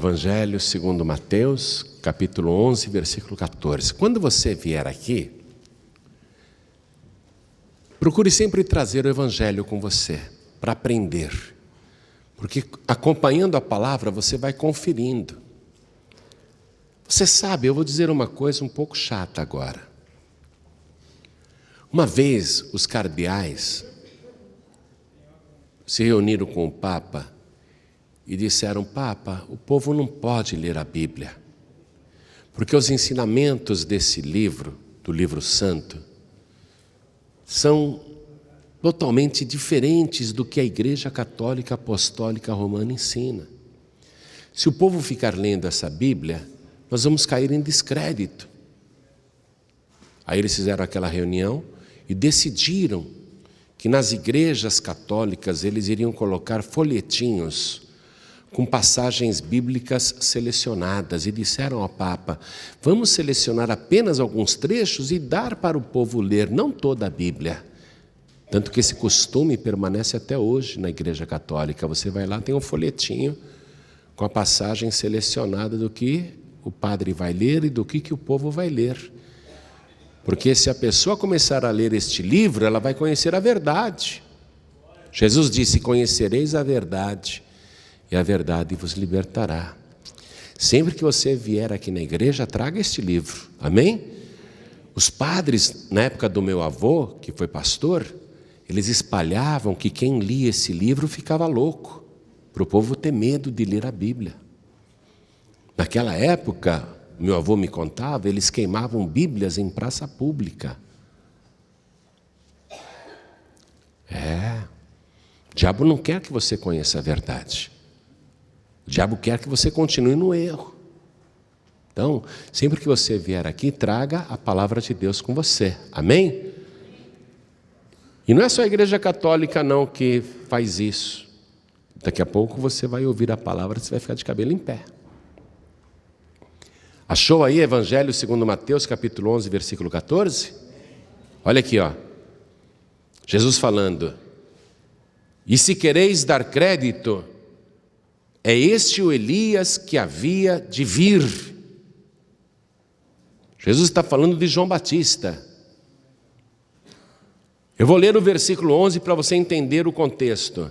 Evangelho segundo Mateus, capítulo 11, versículo 14. Quando você vier aqui, procure sempre trazer o Evangelho com você, para aprender. Porque acompanhando a palavra, você vai conferindo. Você sabe, eu vou dizer uma coisa um pouco chata agora. Uma vez, os cardeais se reuniram com o Papa e disseram: Papa, o povo não pode ler a Bíblia, porque os ensinamentos desse livro, do livro santo, são totalmente diferentes do que a Igreja Católica Apostólica Romana ensina. Se o povo ficar lendo essa Bíblia, nós vamos cair em descrédito. Aí eles fizeram aquela reunião e decidiram que nas igrejas católicas eles iriam colocar folhetinhos com passagens bíblicas selecionadas, e disseram ao Papa: vamos selecionar apenas alguns trechos e dar para o povo ler, não toda a Bíblia. Tanto que esse costume permanece até hoje na Igreja Católica. Você vai lá, tem um folhetinho com a passagem selecionada do que o padre vai ler e do que o povo vai ler. Porque se a pessoa começar a ler este livro, ela vai conhecer a verdade. Jesus disse: conhecereis a verdade, e a verdade vos libertará. Sempre que você vier aqui na igreja, traga este livro, amém? Os padres, na época do meu avô, que foi pastor, eles espalhavam que quem lia esse livro ficava louco, para o povo ter medo de ler a Bíblia. Naquela época, meu avô me contava, eles queimavam Bíblias em praça pública. O diabo não quer que você conheça a verdade. O diabo quer que você continue no erro. Então, sempre que você vier aqui, traga a palavra de Deus com você. Amém? E não é só a Igreja Católica não que faz isso. Daqui a pouco você vai ouvir a palavra e você vai ficar de cabelo em pé. Achou aí Evangelho segundo Mateus, capítulo 11, versículo 14? Olha aqui, ó. Jesus falando: e se quereis dar crédito, é este o Elias que havia de vir. Jesus está falando de João Batista. Eu vou ler o versículo 11 para você entender o contexto.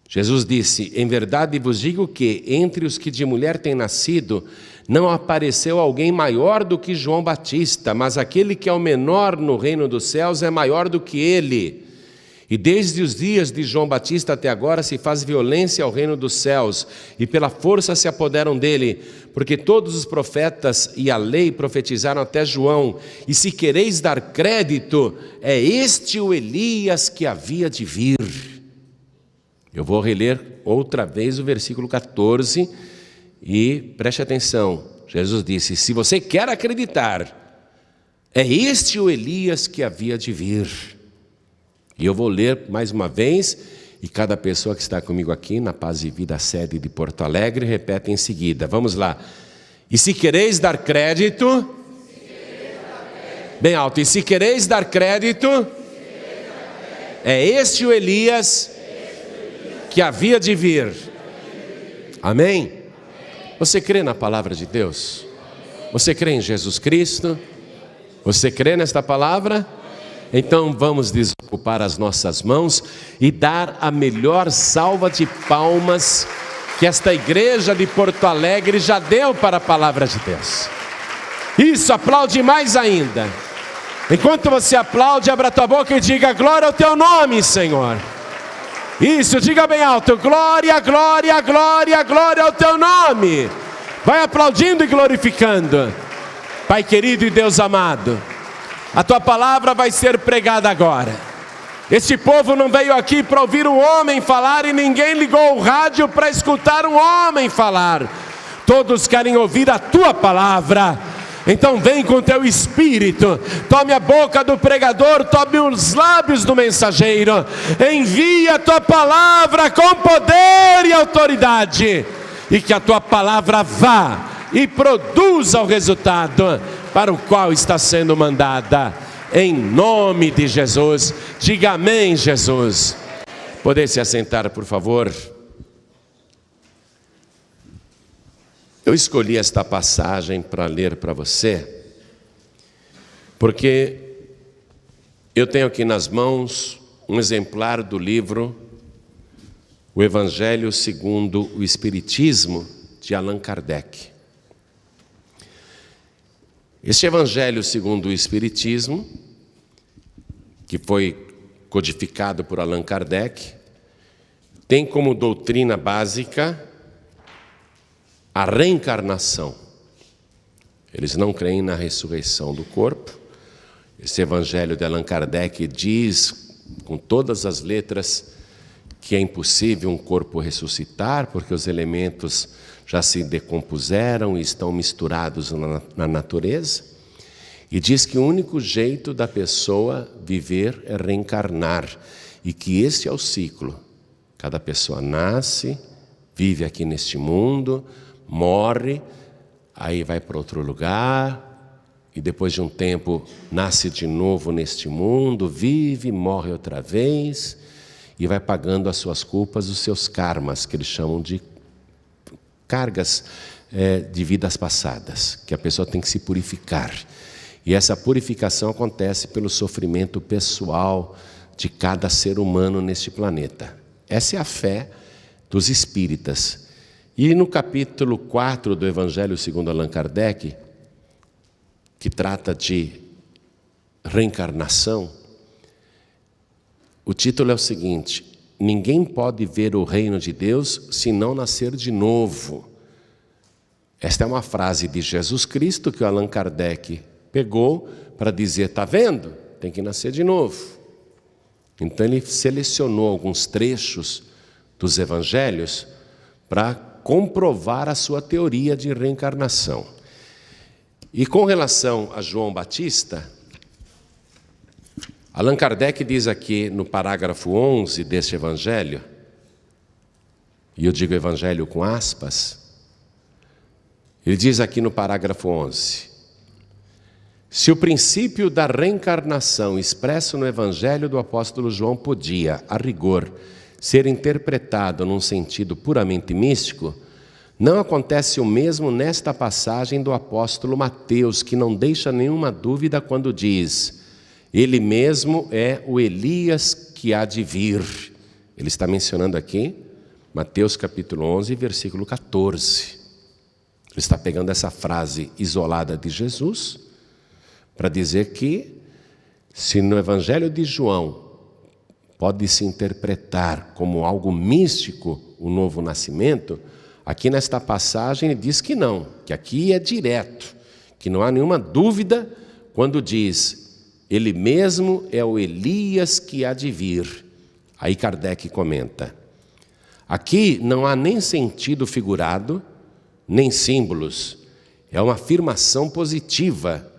Jesus disse: em verdade vos digo que entre os que de mulher têm nascido, não apareceu alguém maior do que João Batista, mas aquele que é o menor no reino dos céus é maior do que ele. E desde os dias de João Batista até agora se faz violência ao reino dos céus, e pela força se apoderam dele, porque todos os profetas e a lei profetizaram até João. E se quereis dar crédito, é este o Elias que havia de vir. Eu vou reler outra vez o versículo 14 e preste atenção. Jesus disse: se você quer acreditar, é este o Elias que havia de vir. E eu vou ler mais uma vez, e cada pessoa que está comigo aqui na Paz e Vida, sede de Porto Alegre, repete em seguida. Vamos lá. E se quereis dar crédito, bem alto, e se quereis dar crédito, é este o Elias que havia de vir. Amém? Você crê na palavra de Deus? Você crê em Jesus Cristo? Você crê nesta palavra? Então vamos desocupar as nossas mãos e dar a melhor salva de palmas que esta igreja de Porto Alegre já deu para a palavra de Deus. Isso, aplaude mais ainda. Enquanto você aplaude, abra tua boca e diga: glória ao teu nome, Senhor. Isso, diga bem alto: glória, glória, glória, glória ao teu nome. Vai aplaudindo e glorificando. Pai querido e Deus amado, a tua palavra vai ser pregada agora. Este povo não veio aqui para ouvir um homem falar, e ninguém ligou o rádio para escutar um homem falar. Todos querem ouvir a tua palavra. Então vem com teu espírito, tome a boca do pregador, tome os lábios do mensageiro, envia a tua palavra com poder e autoridade, e que a tua palavra vá e produza o resultado para o qual está sendo mandada, em nome de Jesus. Diga amém, Jesus. Poder se assentar, por favor. Eu escolhi esta passagem para ler para você, porque eu tenho aqui nas mãos um exemplar do livro O Evangelho segundo o Espiritismo, de Allan Kardec. Este Evangelho segundo o Espiritismo, que foi codificado por Allan Kardec, tem como doutrina básica a reencarnação. Eles não creem na ressurreição do corpo. Esse Evangelho de Allan Kardec diz, com todas as letras, que é impossível um corpo ressuscitar, porque os elementos já se decompuseram e estão misturados na natureza. E diz que o único jeito da pessoa viver é reencarnar, e que esse é o ciclo. Cada pessoa nasce, vive aqui neste mundo, morre, aí vai para outro lugar, e depois de um tempo nasce de novo neste mundo, vive, morre outra vez, e vai pagando as suas culpas, os seus karmas, que eles chamam de cargas de vidas passadas, que a pessoa tem que se purificar. E essa purificação acontece pelo sofrimento pessoal de cada ser humano neste planeta. Essa é a fé dos espíritas. E no capítulo 4 do Evangelho segundo Allan Kardec, que trata de reencarnação, o título é o seguinte: ninguém pode ver o reino de Deus se não nascer de novo. Esta é uma frase de Jesus Cristo que o Allan Kardec pegou para dizer, está vendo? Tem que nascer de novo. Então ele selecionou alguns trechos dos evangelhos para comprovar a sua teoria de reencarnação. E com relação a João Batista, Allan Kardec diz aqui no parágrafo 11 deste evangelho, e eu digo evangelho com aspas, ele diz aqui no parágrafo 11: se o princípio da reencarnação expresso no Evangelho do apóstolo João podia, a rigor, ser interpretado num sentido puramente místico, não acontece o mesmo nesta passagem do apóstolo Mateus, que não deixa nenhuma dúvida quando diz: ele mesmo é o Elias que há de vir. Ele está mencionando aqui Mateus capítulo 11, versículo 14. Ele está pegando essa frase isolada de Jesus para dizer que, se no Evangelho de João pode se interpretar como algo místico o novo nascimento, aqui nesta passagem ele diz que não, que aqui é direto, que não há nenhuma dúvida quando diz: ele mesmo é o Elias que há de vir. Aí Kardec comenta: aqui não há nem sentido figurado, nem símbolos, é uma afirmação positiva.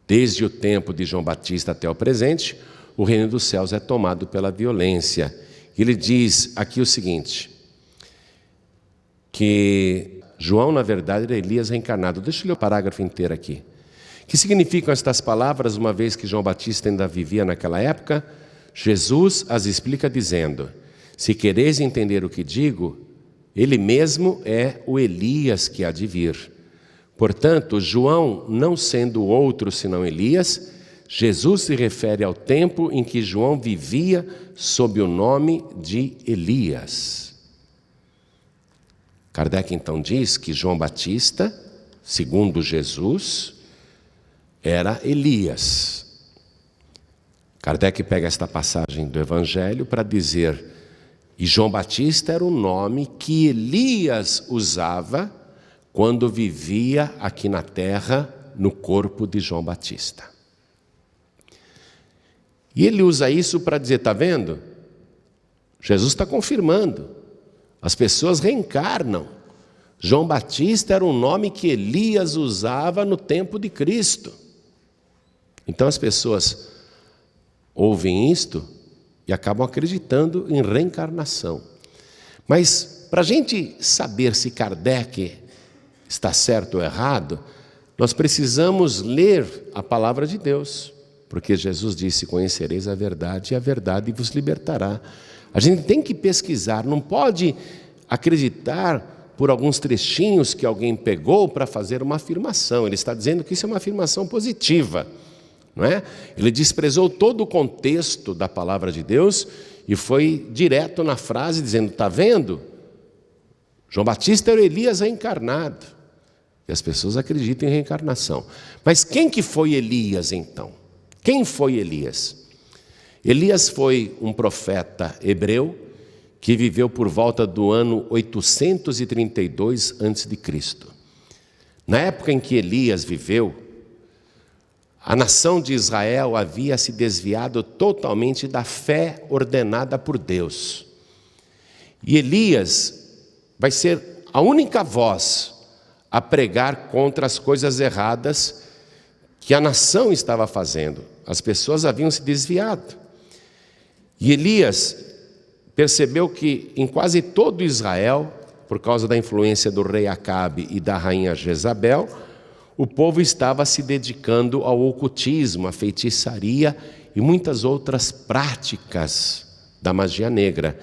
Desde o tempo de João Batista até o presente, o reino dos céus é tomado pela violência. Ele diz aqui o seguinte, que João, na verdade, era Elias reencarnado. Deixa eu ler o parágrafo inteiro aqui. Que significam estas palavras, uma vez que João Batista ainda vivia naquela época? Jesus as explica dizendo: se quereis entender o que digo, ele mesmo é o Elias que há de vir. Portanto, João, não sendo outro senão Elias, Jesus se refere ao tempo em que João vivia sob o nome de Elias. Kardec então diz que João Batista, segundo Jesus, era Elias. Kardec pega esta passagem do Evangelho para dizer: e João Batista era o nome que Elias usava quando vivia aqui na terra, no corpo de João Batista. E ele usa isso para dizer, está vendo? Jesus está confirmando, as pessoas reencarnam. João Batista era um nome que Elias usava no tempo de Cristo. Então as pessoas ouvem isto e acabam acreditando em reencarnação. Mas para a gente saber se Kardec está certo ou errado, nós precisamos ler a palavra de Deus, porque Jesus disse: conhecereis a verdade e a verdade vos libertará. A gente tem que pesquisar, não pode acreditar por alguns trechinhos que alguém pegou para fazer uma afirmação. Ele está dizendo que isso é uma afirmação positiva, não é? Ele desprezou todo o contexto da palavra de Deus e foi direto na frase dizendo: está vendo? João Batista era Elias reencarnado. E as pessoas acreditam em reencarnação. Mas quem que foi Elias então? Quem foi Elias? Elias foi um profeta hebreu que viveu por volta do ano 832 a.C. Na época em que Elias viveu, a nação de Israel havia se desviado totalmente da fé ordenada por Deus. E Elias vai ser a única voz a pregar contra as coisas erradas que a nação estava fazendo. As pessoas haviam se desviado. E Elias percebeu que em quase todo Israel, por causa da influência do rei Acabe e da rainha Jezabel, o povo estava se dedicando ao ocultismo, à feitiçaria e muitas outras práticas da magia negra.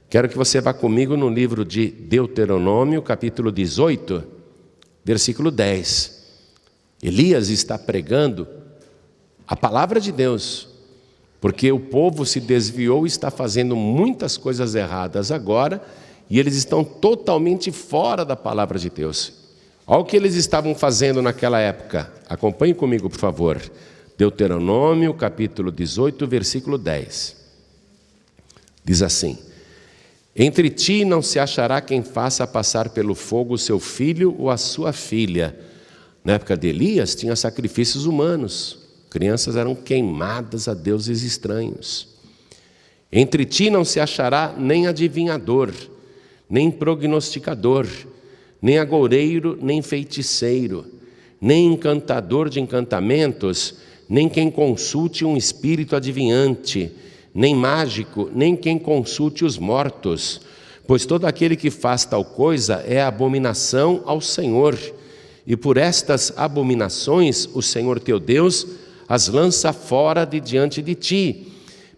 Quero que você vá comigo no livro de Deuteronômio, capítulo 18, versículo 10. Elias está pregando a palavra de Deus, porque o povo se desviou e está fazendo muitas coisas erradas agora, e eles estão totalmente fora da palavra de Deus. Olha o que eles estavam fazendo naquela época. Acompanhe comigo, por favor. Deuteronômio, capítulo 18, versículo 10. Diz assim: entre ti não se achará quem faça passar pelo fogo o seu filho ou a sua filha. Na época de Elias, tinha sacrifícios humanos. Crianças eram queimadas a deuses estranhos. Entre ti não se achará nem adivinhador, nem prognosticador, nem agoureiro, nem feiticeiro, nem encantador de encantamentos, nem quem consulte um espírito adivinhante, nem mágico, nem quem consulte os mortos, pois todo aquele que faz tal coisa é abominação ao Senhor, e por estas abominações o Senhor teu Deus as lança fora de diante de ti.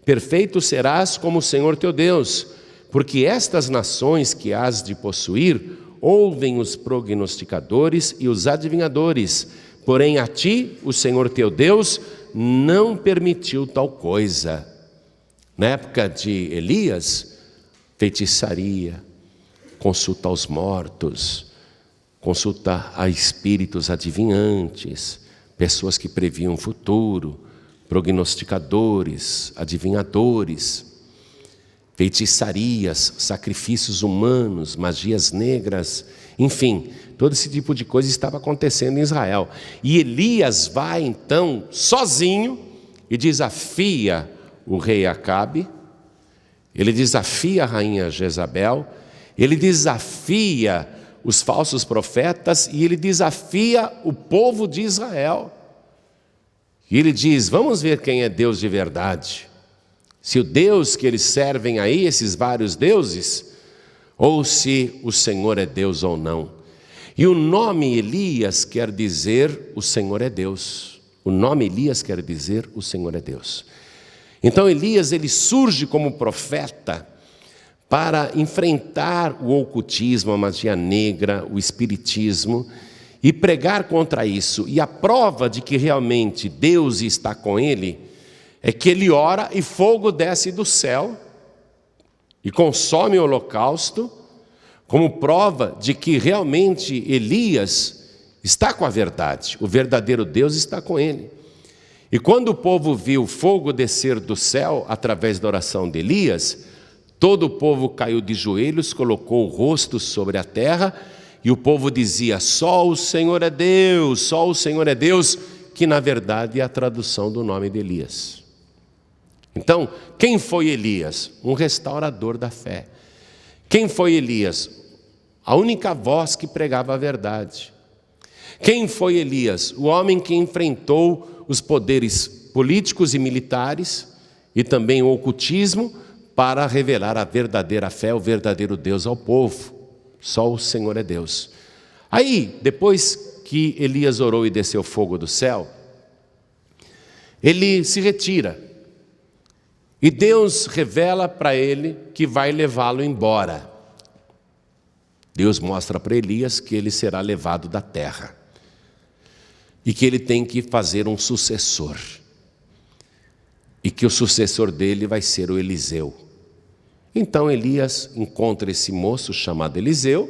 Perfeito serás como o Senhor teu Deus, porque estas nações que hás de possuir ouvem os prognosticadores e os adivinhadores, porém a ti o Senhor teu Deus não permitiu tal coisa. Na época de Elias, feitiçaria, consulta aos mortos, consulta a espíritos adivinhantes, pessoas que previam o futuro, prognosticadores, adivinhadores, feitiçarias, sacrifícios humanos, magias negras, enfim, todo esse tipo de coisa estava acontecendo em Israel. E Elias vai então sozinho e desafia o rei Acabe, ele desafia a rainha Jezabel, ele desafia os falsos profetas e ele desafia o povo de Israel. E ele diz: vamos ver quem é Deus de verdade. Se o Deus que eles servem aí, esses vários deuses, ou se o Senhor é Deus ou não. E o nome Elias quer dizer o Senhor é Deus. O nome Elias quer dizer o Senhor é Deus. Então Elias, ele surge como profeta para enfrentar o ocultismo, a magia negra, o espiritismo e pregar contra isso. E a prova de que realmente Deus está com ele é que ele ora e fogo desce do céu e consome o holocausto, como prova de que realmente Elias está com a verdade, o verdadeiro Deus está com ele. E quando o povo viu fogo descer do céu através da oração de Elias, todo o povo caiu de joelhos, colocou o rosto sobre a terra, e o povo dizia: só o Senhor é Deus, só o Senhor é Deus, que na verdade é a tradução do nome de Elias. Então, quem foi Elias? Um restaurador da fé. Quem foi Elias? A única voz que pregava a verdade. Quem foi Elias? O homem que enfrentou os poderes políticos e militares e também o ocultismo para revelar a verdadeira fé, o verdadeiro Deus ao povo. Só o Senhor é Deus. Aí, depois que Elias orou e desceu fogo do céu, ele se retira. E Deus revela para ele que vai levá-lo embora. Deus mostra para Elias que ele será levado da terra e que ele tem que fazer um sucessor, e que o sucessor dele vai ser o Eliseu. Então Elias encontra esse moço chamado Eliseu,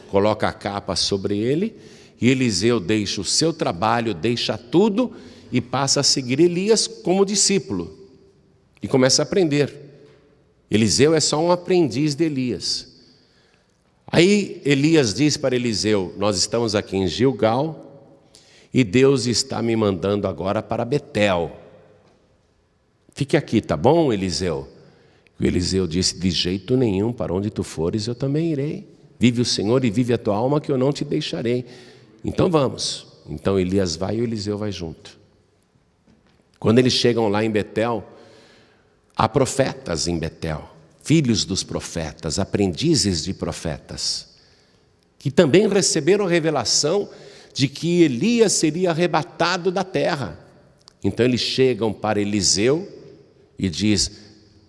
coloca a capa sobre ele, e Eliseu deixa o seu trabalho, deixa tudo e passa a seguir Elias como discípulo e começa a aprender. Eliseu é só um aprendiz de Elias. Aí Elias diz para Eliseu: nós estamos aqui em Gilgal e Deus está me mandando agora para Betel. Fique aqui, tá bom, Eliseu? E Eliseu disse: de jeito nenhum, para onde tu fores eu também irei. Vive o Senhor e vive a tua alma, que eu não te deixarei. Então vamos. Então Elias vai e o Eliseu vai junto. Quando eles chegam lá em Betel, há profetas em Betel, filhos dos profetas, aprendizes de profetas, que também receberam revelação de que Elias seria arrebatado da terra. Então eles chegam para Eliseu e diz: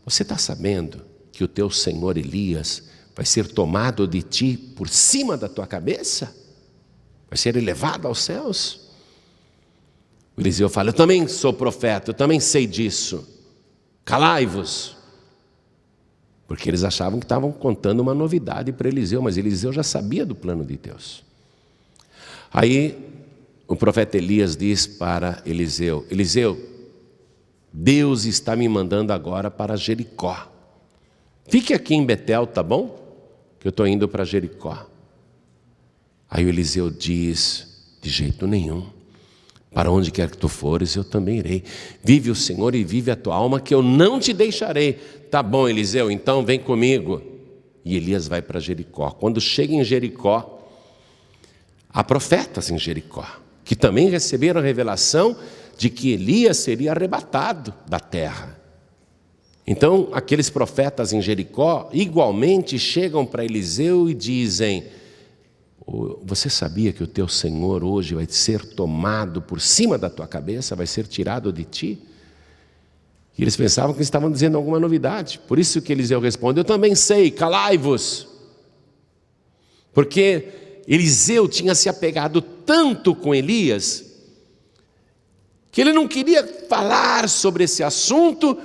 você está sabendo que o teu senhor Elias vai ser tomado de ti por cima da tua cabeça? Vai ser elevado aos céus? O Eliseu fala: eu também sou profeta, eu também sei disso. Calai-vos. Porque eles achavam que estavam contando uma novidade para Eliseu, mas Eliseu já sabia do plano de Deus. Aí o profeta Elias diz para Eliseu: Eliseu, Deus está me mandando agora para Jericó. Fique aqui em Betel, tá bom? Que eu estou indo para Jericó. Aí o Eliseu diz: de jeito nenhum, para onde quer que tu fores eu também irei. Vive o Senhor e vive a tua alma, que eu não te deixarei. Tá bom, Eliseu, então vem comigo. E Elias vai para Jericó. Quando chega em Jericó, há profetas em Jericó, que também receberam a revelação de que Elias seria arrebatado da terra. Então, aqueles profetas em Jericó igualmente chegam para Eliseu e dizem: você sabia que o teu Senhor hoje vai ser tomado por cima da tua cabeça, vai ser tirado de ti? E eles pensavam que estavam dizendo alguma novidade. Por isso que Eliseu responde: eu também sei, calai-vos. Porque Eliseu tinha se apegado tanto com Elias, que ele não queria falar sobre esse assunto,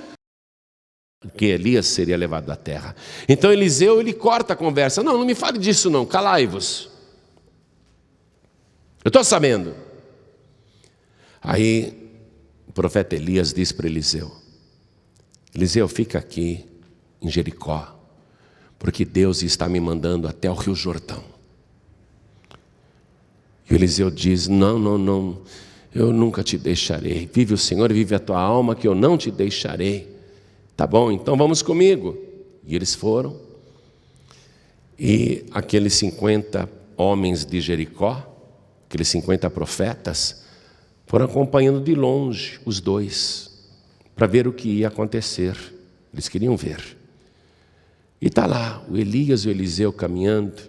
que Elias seria levado da terra. Então Eliseu, ele corta a conversa: não me fale disso não, calai-vos. Eu estou sabendo. Aí o profeta Elias diz para Eliseu: Eliseu, fica aqui em Jericó, porque Deus está me mandando até o Rio Jordão. E Eliseu diz: não, eu nunca te deixarei. Vive o Senhor e vive a tua alma, que eu não te deixarei. Tá bom, então vamos comigo. E eles foram. E aqueles 50 homens de Jericó, aqueles 50 profetas, foram acompanhando de longe os dois, para ver o que ia acontecer. Eles queriam ver. E está lá o Elias e o Eliseu caminhando.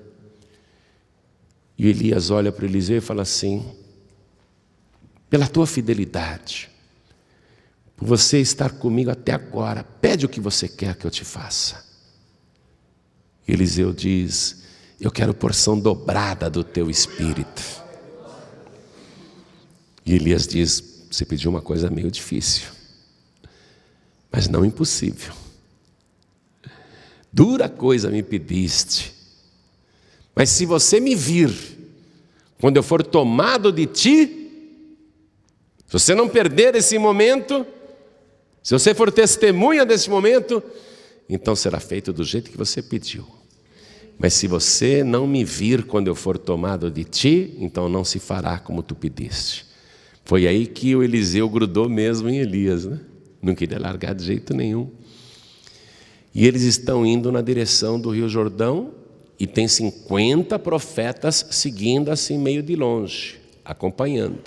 E o Elias olha para o Eliseu e fala assim: pela tua fidelidade, por você estar comigo até agora, pede o que você quer que eu te faça. E Eliseu diz: eu quero porção dobrada do teu espírito. E Elias diz: você pediu uma coisa meio difícil, mas não impossível. Dura coisa me pediste, mas se você me vir, quando eu for tomado de ti, se você não perder esse momento, se você for testemunha desse momento, então será feito do jeito que você pediu. Mas se você não me vir quando eu for tomado de ti, então não se fará como tu pediste. Foi aí que o Eliseu grudou mesmo em Elias, né? Não queria largar de jeito nenhum. E eles estão indo na direção do Rio Jordão, e tem 50 profetas seguindo assim meio de longe, acompanhando.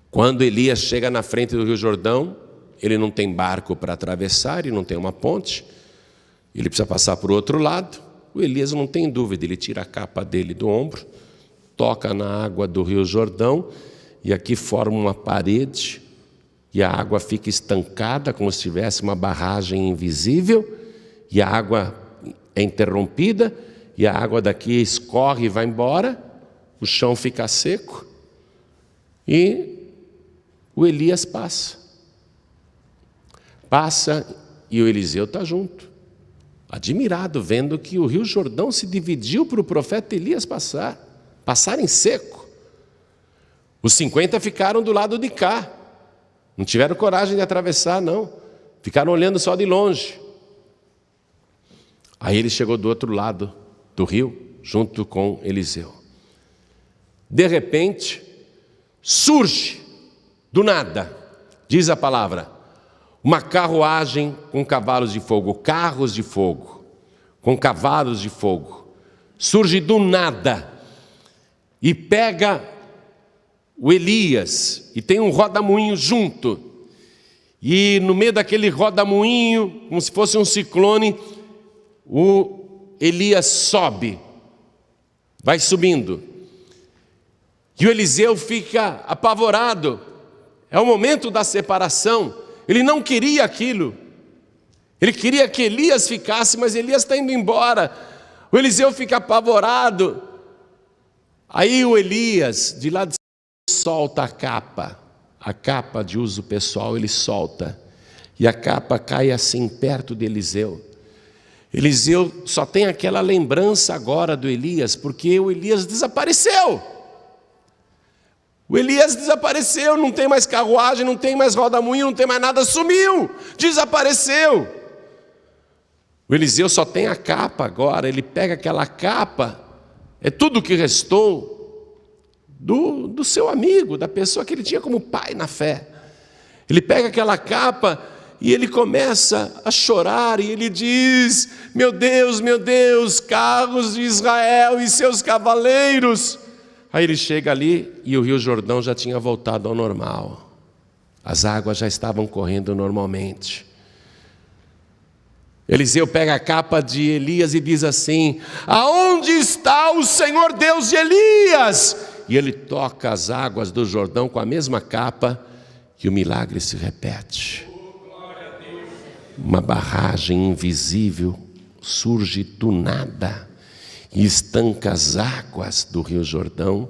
Quando Elias chega na frente do Rio Jordão, ele não tem barco para atravessar, ele não tem uma ponte, ele precisa passar para o outro lado. O Elias não tem dúvida, ele tira a capa dele do ombro, toca na água do Rio Jordão, e aqui forma uma parede, e a água fica estancada, como se tivesse uma barragem invisível, e a água é interrompida, e a água daqui escorre e vai embora, o chão fica seco, e o Elias passa. Passa e o Eliseu está junto, admirado, vendo que o rio Jordão se dividiu para o profeta Elias passar em seco. Os 50 ficaram do lado de cá, não tiveram coragem de atravessar, não, ficaram olhando só de longe. Aí ele chegou do outro lado do rio, junto com Eliseu. De repente, surge, do nada, diz a palavra, uma carruagem com cavalos de fogo, carros de fogo, com cavalos de fogo. Surge do nada e pega o Elias, e tem um rodamuinho junto. E no meio daquele rodamuinho, como se fosse um ciclone, o Elias sobe, vai subindo. E o Eliseu fica apavorado. É o momento da separação. Ele não queria aquilo. Ele queria que Elias ficasse, mas Elias está indo embora. O Eliseu fica apavorado. Aí o Elias, de lá de cima, solta a capa de uso pessoal, ele solta. E a capa cai assim perto de Eliseu. Eliseu só tem aquela lembrança agora do Elias, porque o Elias desapareceu. O Elias desapareceu, não tem mais carruagem, não tem mais rodamuinho, não tem mais nada, sumiu, desapareceu. O Eliseu só tem a capa agora, ele pega aquela capa, é tudo que restou do seu amigo, da pessoa que ele tinha como pai na fé. Ele pega aquela capa e ele começa a chorar e ele diz: meu Deus, carros de Israel e seus cavaleiros. Aí ele chega ali e o rio Jordão já tinha voltado ao normal. As águas já estavam correndo normalmente. Eliseu pega a capa de Elias e diz assim: aonde está o Senhor Deus de Elias? E ele toca as águas do Jordão com a mesma capa e o milagre se repete. Uma barragem invisível surge do nada e estanca as águas do rio Jordão,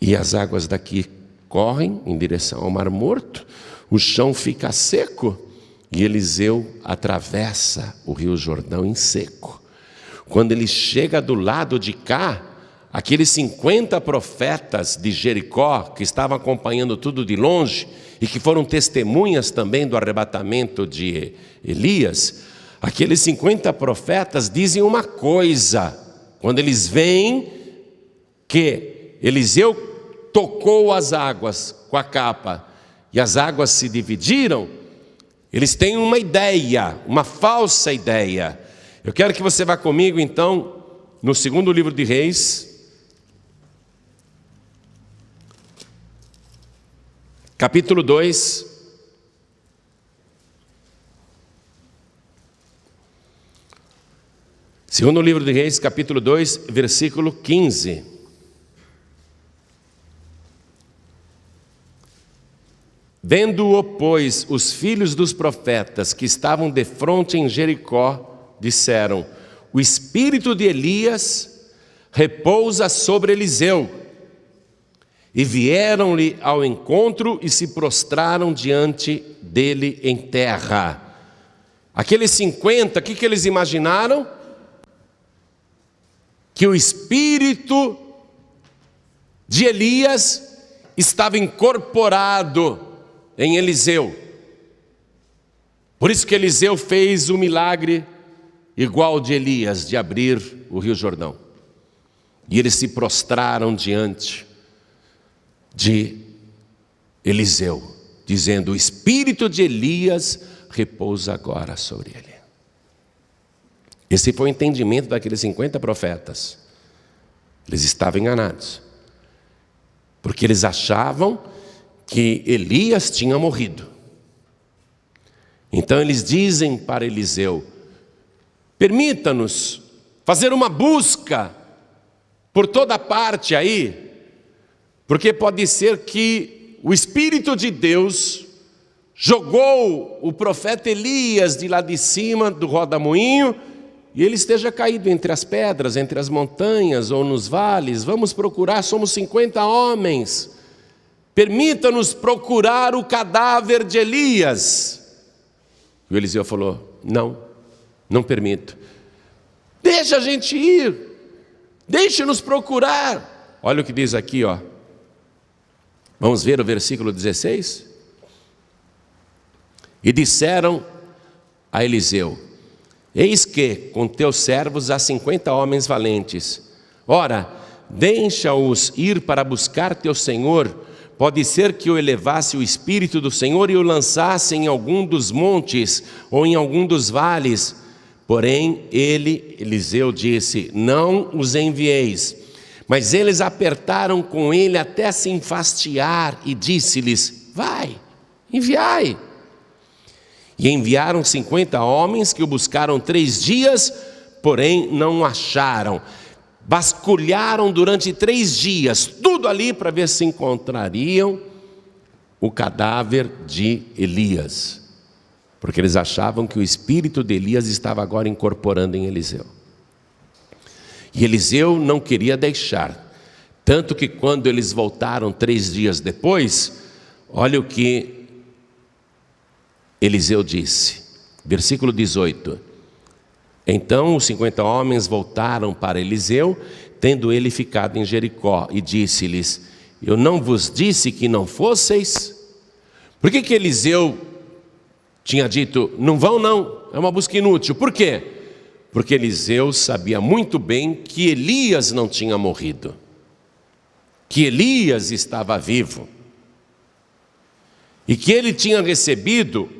e as águas daqui correm em direção ao Mar Morto, o chão fica seco, e Eliseu atravessa o rio Jordão em seco. Quando ele chega do lado de cá, aqueles 50 profetas de Jericó, que estavam acompanhando tudo de longe, e que foram testemunhas também do arrebatamento de Elias, aqueles 50 profetas dizem uma coisa: quando eles veem que Eliseu tocou as águas com a capa e as águas se dividiram, eles têm uma ideia, uma falsa ideia. Eu quero que você vá comigo então no segundo livro de Reis, capítulo 2. Segundo livro de Reis, capítulo 2, versículo 15. Vendo-o, pois, os filhos dos profetas que estavam defronte em Jericó, disseram: o espírito de Elias repousa sobre Eliseu. E vieram-lhe ao encontro e se prostraram diante dele em terra. Aqueles 50, o que eles imaginaram? Que o espírito de Elias estava incorporado em Eliseu. Por isso que Eliseu fez o milagre igual de Elias, de abrir o rio Jordão. E eles se prostraram diante de Eliseu, dizendo: o espírito de Elias repousa agora sobre ele. Esse foi o entendimento daqueles 50 profetas. Eles estavam enganados, porque eles achavam que Elias tinha morrido. Então eles dizem para Eliseu: permita-nos fazer uma busca por toda parte aí, porque pode ser que o Espírito de Deus jogou o profeta Elias de lá de cima do rodamuinho e ele esteja caído entre as pedras, entre as montanhas ou nos vales. Vamos procurar, somos 50 homens. Permita-nos procurar o cadáver de Elias. E o Eliseu falou: não permito. Deixa a gente ir, deixe-nos procurar. Olha o que diz aqui, ó. Vamos ver o versículo 16? E disseram a Eliseu: eis que com teus servos há 50 homens valentes. Ora, deixa-os ir para buscar teu senhor. Pode ser que o elevasse o Espírito do Senhor e o lançasse em algum dos montes ou em algum dos vales. Porém, Eliseu, disse: não os envieis. Mas eles apertaram com ele até se enfastiar e disse-lhes: vai, enviai. E enviaram 50 homens que o buscaram 3 dias, porém não o acharam. Vasculharam durante 3 dias, tudo ali para ver se encontrariam o cadáver de Elias. Porque eles achavam que o espírito de Elias estava agora incorporando em Eliseu. E Eliseu não queria deixar. Tanto que quando eles voltaram 3 dias depois, olha o que Eliseu disse. Versículo 18. Então os 50 homens voltaram para Eliseu, tendo ele ficado em Jericó, e disse-lhes: eu não vos disse que não fosseis? Por que Eliseu tinha dito: não vão não, é uma busca inútil? Por quê? Porque Eliseu sabia muito bem que Elias não tinha morrido, que Elias estava vivo, e que ele tinha recebido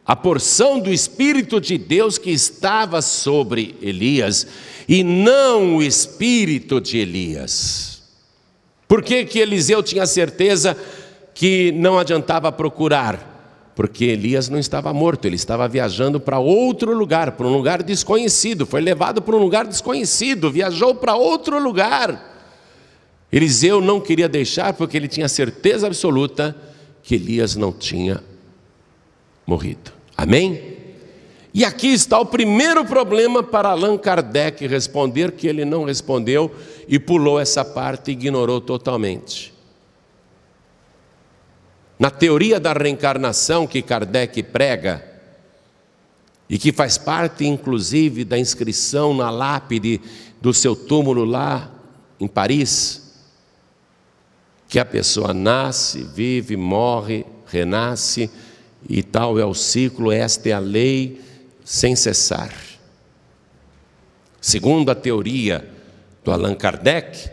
a porção do Espírito de Deus que estava sobre Elias, e não o espírito de Elias. Por que Eliseu tinha certeza que não adiantava procurar? Porque Elias não estava morto, ele estava viajando para outro lugar, para um lugar desconhecido, foi levado para um lugar desconhecido, viajou para outro lugar. Eliseu não queria deixar porque ele tinha certeza absoluta que Elias não tinha morrido. Amém? E aqui está o primeiro problema para Allan Kardec responder, que ele não respondeu e pulou essa parte e ignorou totalmente. Na teoria da reencarnação que Kardec prega, e que faz parte inclusive da inscrição na lápide do seu túmulo lá em Paris, que a pessoa nasce, vive, morre, renasce, e tal é o ciclo, esta é a lei sem cessar. Segundo a teoria do Allan Kardec,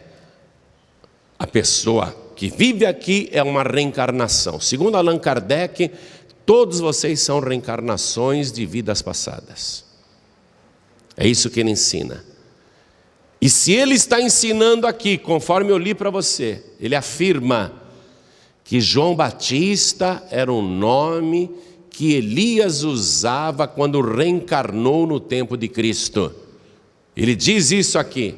a pessoa que vive aqui é uma reencarnação. Segundo Allan Kardec, todos vocês são reencarnações de vidas passadas. É isso que ele ensina. E se ele está ensinando aqui, conforme eu li para você, ele afirma que João Batista era um nome que Elias usava quando reencarnou no tempo de Cristo. Ele diz isso aqui.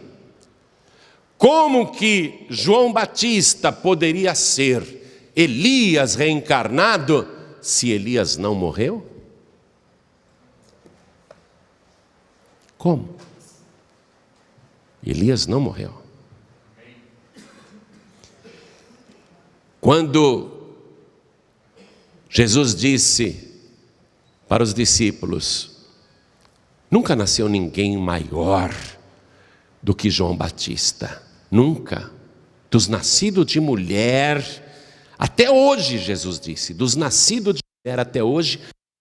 Como que João Batista poderia ser Elias reencarnado se Elias não morreu? Como? Elias não morreu. Quando Jesus disse para os discípulos: nunca nasceu ninguém maior do que João Batista, nunca, dos nascidos de mulher, até hoje Jesus disse, dos nascidos de mulher até hoje,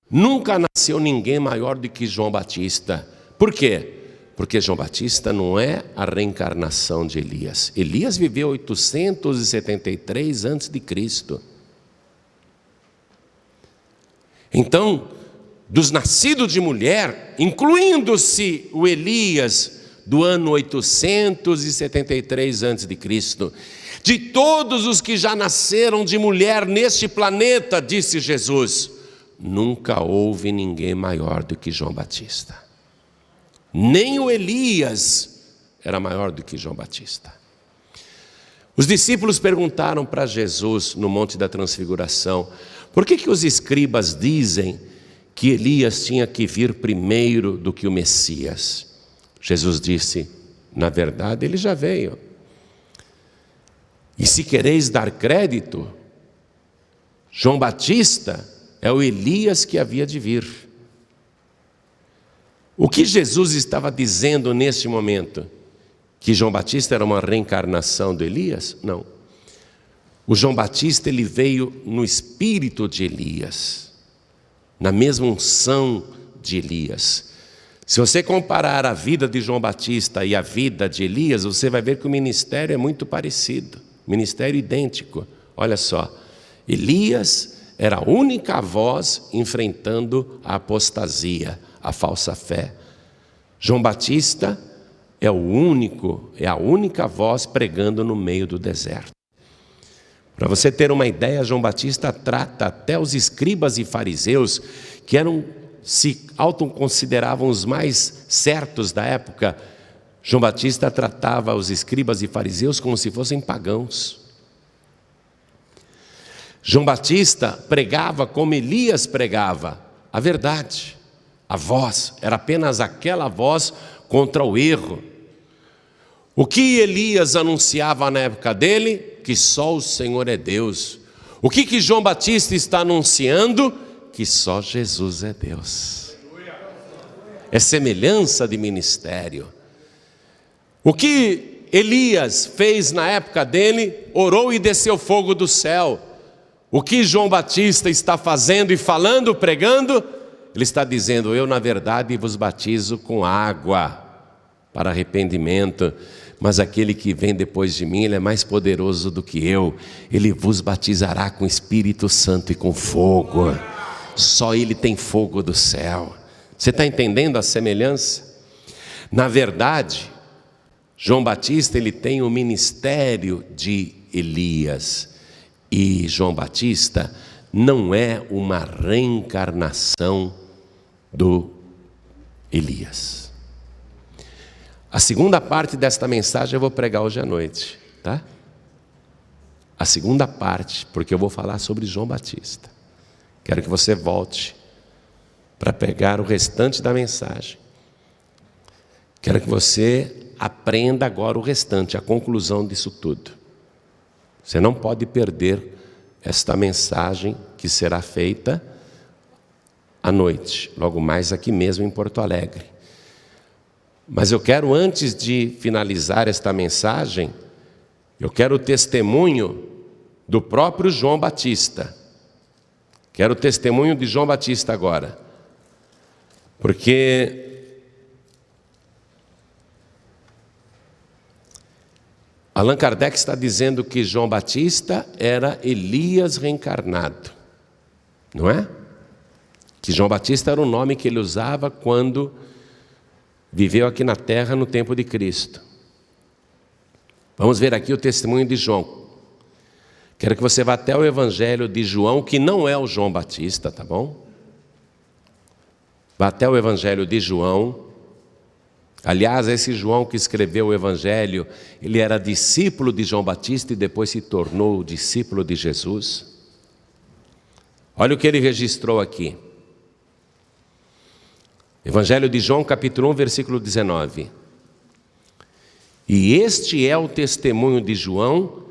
nunca nasceu ninguém maior do que João Batista. Por quê? Porque João Batista não é a reencarnação de Elias. Elias viveu 873 antes de Cristo. Então, dos nascidos de mulher, incluindo-se o Elias do ano 873 antes de Cristo, de todos os que já nasceram de mulher neste planeta, disse Jesus, nunca houve ninguém maior do que João Batista. Nem o Elias era maior do que João Batista. Os discípulos perguntaram para Jesus no Monte da Transfiguração: por que os escribas dizem que Elias tinha que vir primeiro do que o Messias? Jesus disse: na verdade, ele já veio. E se quereis dar crédito, João Batista é o Elias que havia de vir. O que Jesus estava dizendo nesse momento? Que João Batista era uma reencarnação do Elias? Não. O João Batista, ele veio no espírito de Elias, na mesma unção de Elias. Se você comparar a vida de João Batista e a vida de Elias, você vai ver que o ministério é muito parecido, ministério idêntico. Olha só, Elias era a única voz enfrentando a apostasia, a falsa fé. João Batista é a única voz pregando no meio do deserto. Para você ter uma ideia, João Batista trata até os escribas e fariseus, que se autoconsideravam os mais certos da época. João Batista tratava os escribas e fariseus como se fossem pagãos. João Batista pregava como Elias pregava, a verdade. A voz era apenas aquela voz contra o erro. O que Elias anunciava na época dele? Que só o Senhor é Deus. O que João Batista está anunciando? Que só Jesus é Deus. É semelhança de ministério. O que Elias fez na época dele? Orou e desceu fogo do céu. O que João Batista está fazendo e falando, pregando? Ele está dizendo: eu na verdade vos batizo com água para arrependimento, mas aquele que vem depois de mim, ele é mais poderoso do que eu. Ele vos batizará com Espírito Santo e com fogo. Só ele tem fogo do céu. Você está entendendo a semelhança? Na verdade, João Batista, ele tem o ministério de Elias. E João Batista não é uma reencarnação do Elias. A segunda parte desta mensagem eu vou pregar hoje à noite, tá? A segunda parte, porque eu vou falar sobre João Batista. Quero que você volte para pegar o restante da mensagem. Quero que você aprenda agora o restante, a conclusão disso tudo. Você não pode perder esta mensagem que será feita à noite, logo mais aqui mesmo em Porto Alegre. Mas eu quero, antes de finalizar esta mensagem, eu quero o testemunho do próprio João Batista. Quero o testemunho de João Batista agora. Porque Allan Kardec está dizendo que João Batista era Elias reencarnado, não é? Que João Batista era o nome que ele usava quando viveu aqui na terra no tempo de Cristo. Vamos ver aqui o testemunho de João. Quero que você vá até o Evangelho de João, que não é o João Batista, tá bom? Vá até o Evangelho de João. Aliás, esse João que escreveu o Evangelho, ele era discípulo de João Batista e depois se tornou discípulo de Jesus. Olha o que ele registrou aqui. Evangelho de João, capítulo 1, versículo 19. E este é o testemunho de João,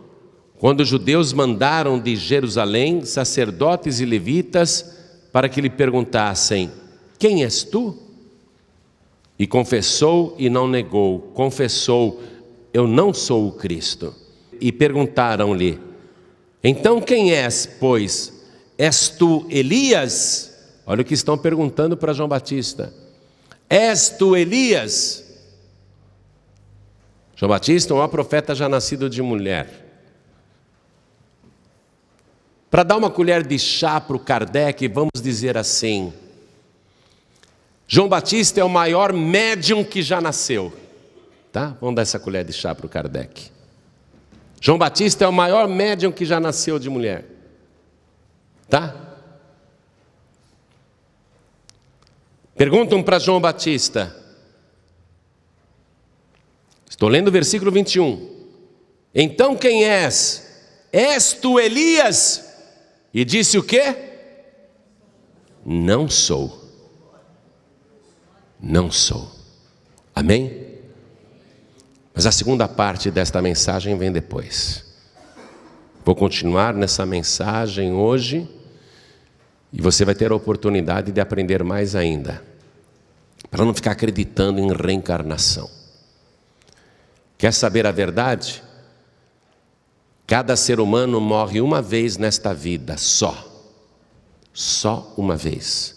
quando os judeus mandaram de Jerusalém sacerdotes e levitas para que lhe perguntassem: quem és tu? E confessou e não negou. Confessou: eu não sou o Cristo. E perguntaram-lhe: então quem és, pois? És tu Elias? Olha o que estão perguntando para João Batista. És tu Elias? João Batista, um profeta já nascido de mulher. Para dar uma colher de chá para o Kardec, vamos dizer assim: João Batista é o maior médium que já nasceu. Tá? Vamos dar essa colher de chá para o Kardec. João Batista é o maior médium que já nasceu de mulher. Tá? Perguntam para João Batista. Estou lendo o versículo 21. Então quem és? És tu Elias? E disse o quê? Não sou. Não sou. Amém? Mas a segunda parte desta mensagem vem depois. Vou continuar nessa mensagem hoje e você vai ter a oportunidade de aprender mais ainda, para não ficar acreditando em reencarnação. Quer saber a verdade? Cada ser humano morre uma vez nesta vida, só uma vez.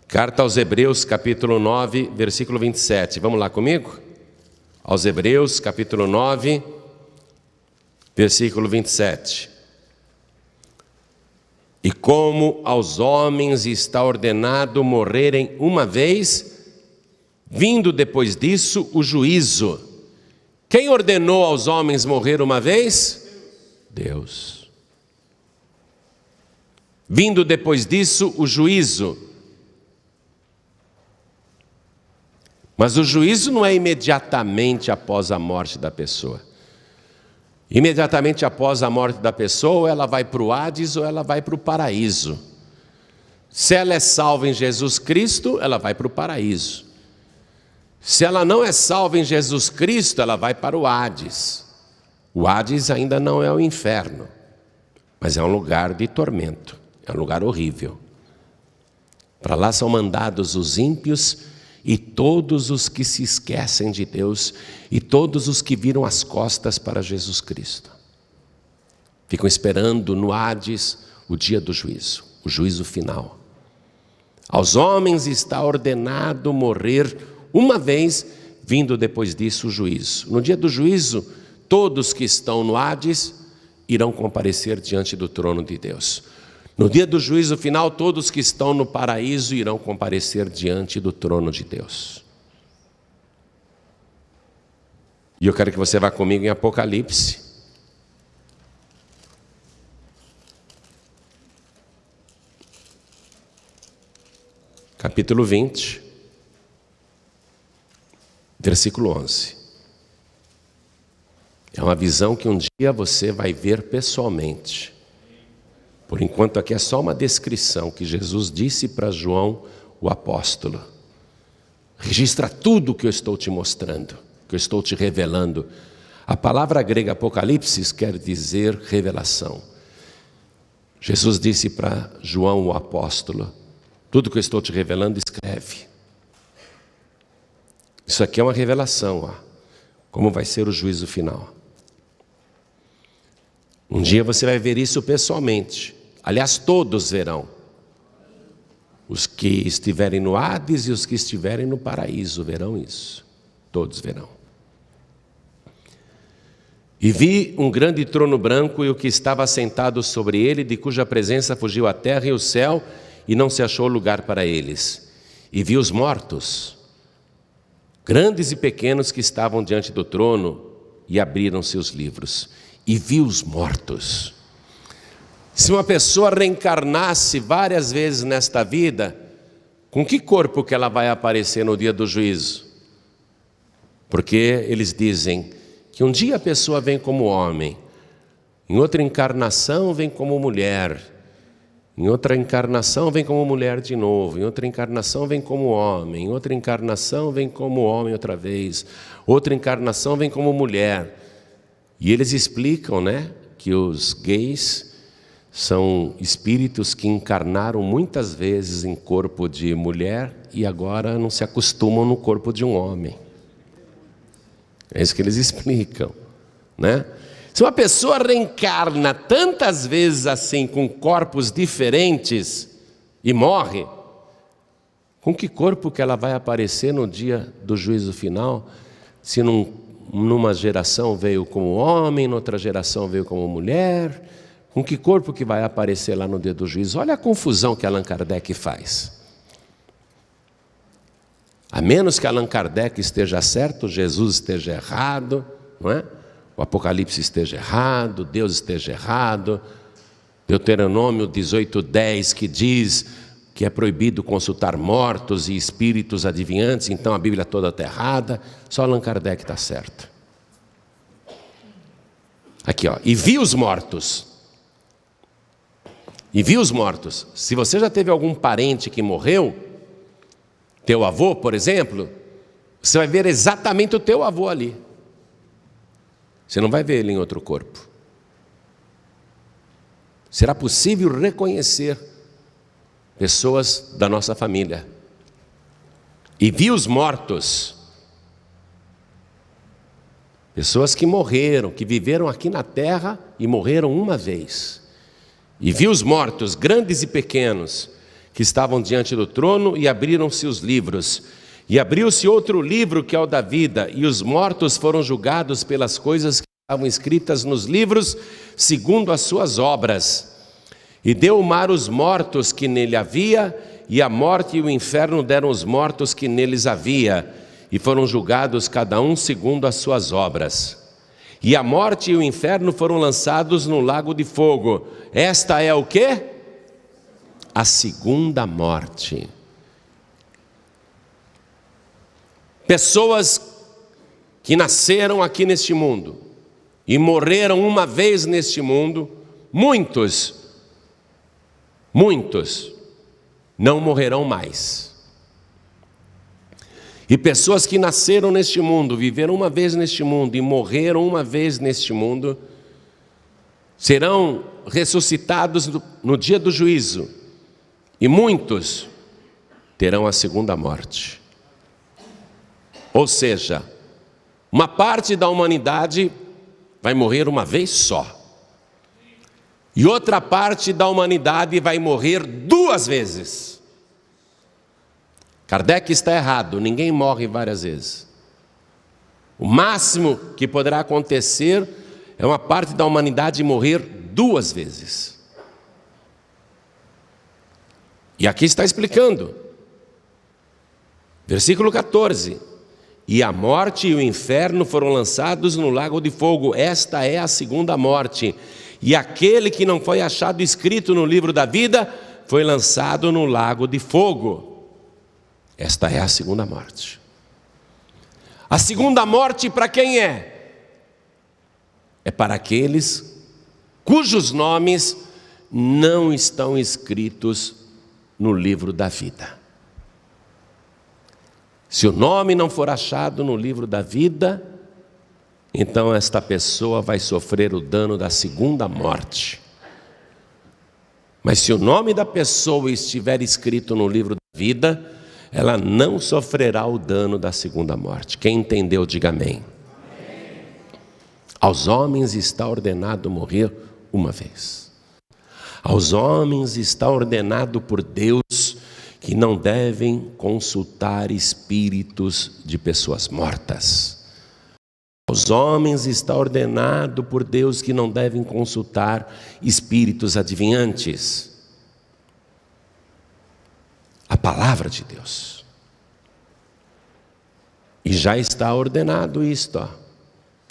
Carta aos Hebreus, capítulo 9, versículo 27. Vamos lá comigo? Aos Hebreus, capítulo 9, versículo 27. E como aos homens está ordenado morrerem uma vez, vindo depois disso o juízo. Quem ordenou aos homens morrer uma vez? Deus. Vindo depois disso o juízo. Mas o juízo não é imediatamente após a morte da pessoa. Imediatamente após a morte da pessoa, ela vai para o Hades ou ela vai para o paraíso. Se ela é salva em Jesus Cristo, ela vai para o paraíso. Se ela não é salva em Jesus Cristo, ela vai para o Hades. O Hades ainda não é o inferno, mas é um lugar de tormento, é um lugar horrível. Para lá são mandados os ímpios e todos os que se esquecem de Deus e todos os que viram as costas para Jesus Cristo. Ficam esperando no Hades o dia do juízo, o juízo final. Aos homens está ordenado morrer uma vez, vindo depois disso o juízo. No dia do juízo, todos que estão no Hades irão comparecer diante do trono de Deus. No dia do juízo final, todos que estão no paraíso irão comparecer diante do trono de Deus. E eu quero que você vá comigo em Apocalipse. Capítulo 20. Versículo 11. É uma visão que um dia você vai ver pessoalmente. Por enquanto aqui é só uma descrição que Jesus disse para João, o apóstolo. Registra tudo o que eu estou te mostrando, que eu estou te revelando. A palavra grega Apocalipse quer dizer revelação. Jesus disse para João, o apóstolo, tudo que eu estou te revelando, escreve. Isso aqui é uma revelação, ó, como vai ser o juízo final. Um dia você vai ver isso pessoalmente. Aliás, todos verão. Os que estiverem no Hades e os que estiverem no paraíso verão isso. Todos verão. E vi um grande trono branco e o que estava sentado sobre ele, de cuja presença fugiu a terra e o céu, e não se achou lugar para eles. E vi os mortos, grandes e pequenos, que estavam diante do trono, e abriram-se os livros. E vi os mortos. Se uma pessoa reencarnasse várias vezes nesta vida, com que corpo que ela vai aparecer no dia do juízo? Porque eles dizem que um dia a pessoa vem como homem, em outra encarnação vem como mulher, em outra encarnação vem como mulher de novo, em outra encarnação vem como homem, em outra encarnação vem como homem outra vez, outra encarnação vem como mulher. E eles explicam, né, que os gays são espíritos que encarnaram muitas vezes em corpo de mulher e agora não se acostumam no corpo de um homem. É isso que eles explicam, né? Se uma pessoa reencarna tantas vezes assim, com corpos diferentes, e morre, com que corpo que ela vai aparecer no dia do juízo final, se numa geração veio como homem, noutra geração veio como mulher? Com que corpo que vai aparecer lá no dia do juízo? Olha a confusão que Allan Kardec faz. A menos que Allan Kardec esteja certo, Jesus esteja errado, não é? O Apocalipse esteja errado, Deus esteja errado, Deuteronômio 18:10 que diz que é proibido consultar mortos e espíritos adivinhantes, então a Bíblia toda está errada, só Allan Kardec está certo. Aqui, ó, e vi os mortos. E vi os mortos. Se você já teve algum parente que morreu, teu avô, por exemplo, Você vai ver exatamente o teu avô ali. Você não vai ver ele em outro corpo. Será possível reconhecer pessoas da nossa família. E vi os mortos. Pessoas que morreram, que viveram aqui na terra e morreram uma vez. E vi os mortos, grandes e pequenos, que estavam diante do trono, e abriram-se os livros. E abriu-se outro livro, que é o da vida, e os mortos foram julgados pelas coisas que estavam escritas nos livros, segundo as suas obras. E deu o mar os mortos que nele havia, e a morte e o inferno deram os mortos que neles havia, e foram julgados cada um segundo as suas obras. E a morte e o inferno foram lançados no lago de fogo. Esta é o quê? A segunda morte. Pessoas que nasceram aqui neste mundo e morreram uma vez neste mundo, muitos não morrerão mais. E pessoas que nasceram neste mundo, viveram uma vez neste mundo e morreram uma vez neste mundo, serão ressuscitados no dia do juízo, e muitos terão a segunda morte. Ou seja, uma parte da humanidade vai morrer uma vez só, e outra parte da humanidade vai morrer duas vezes. Kardec está errado, ninguém morre várias vezes. O máximo que poderá acontecer é uma parte da humanidade morrer duas vezes. E aqui está explicando. Versículo 14. E a morte e o inferno foram lançados no lago de fogo. Esta é a segunda morte. E aquele que não foi achado escrito no livro da vida foi lançado no lago de fogo. Esta é a segunda morte. A segunda morte para quem é? É para aqueles cujos nomes não estão escritos no livro da vida. Se o nome não for achado no livro da vida, então esta pessoa vai sofrer o dano da segunda morte. Mas se o nome da pessoa estiver escrito no livro da vida, ela não sofrerá o dano da segunda morte. Quem entendeu, diga amém. Amém. Aos homens está ordenado morrer uma vez. Aos homens está ordenado por Deus que não devem consultar espíritos de pessoas mortas. Aos homens está ordenado por Deus que não devem consultar espíritos adivinhantes. A palavra de Deus. E já está ordenado isto, ó.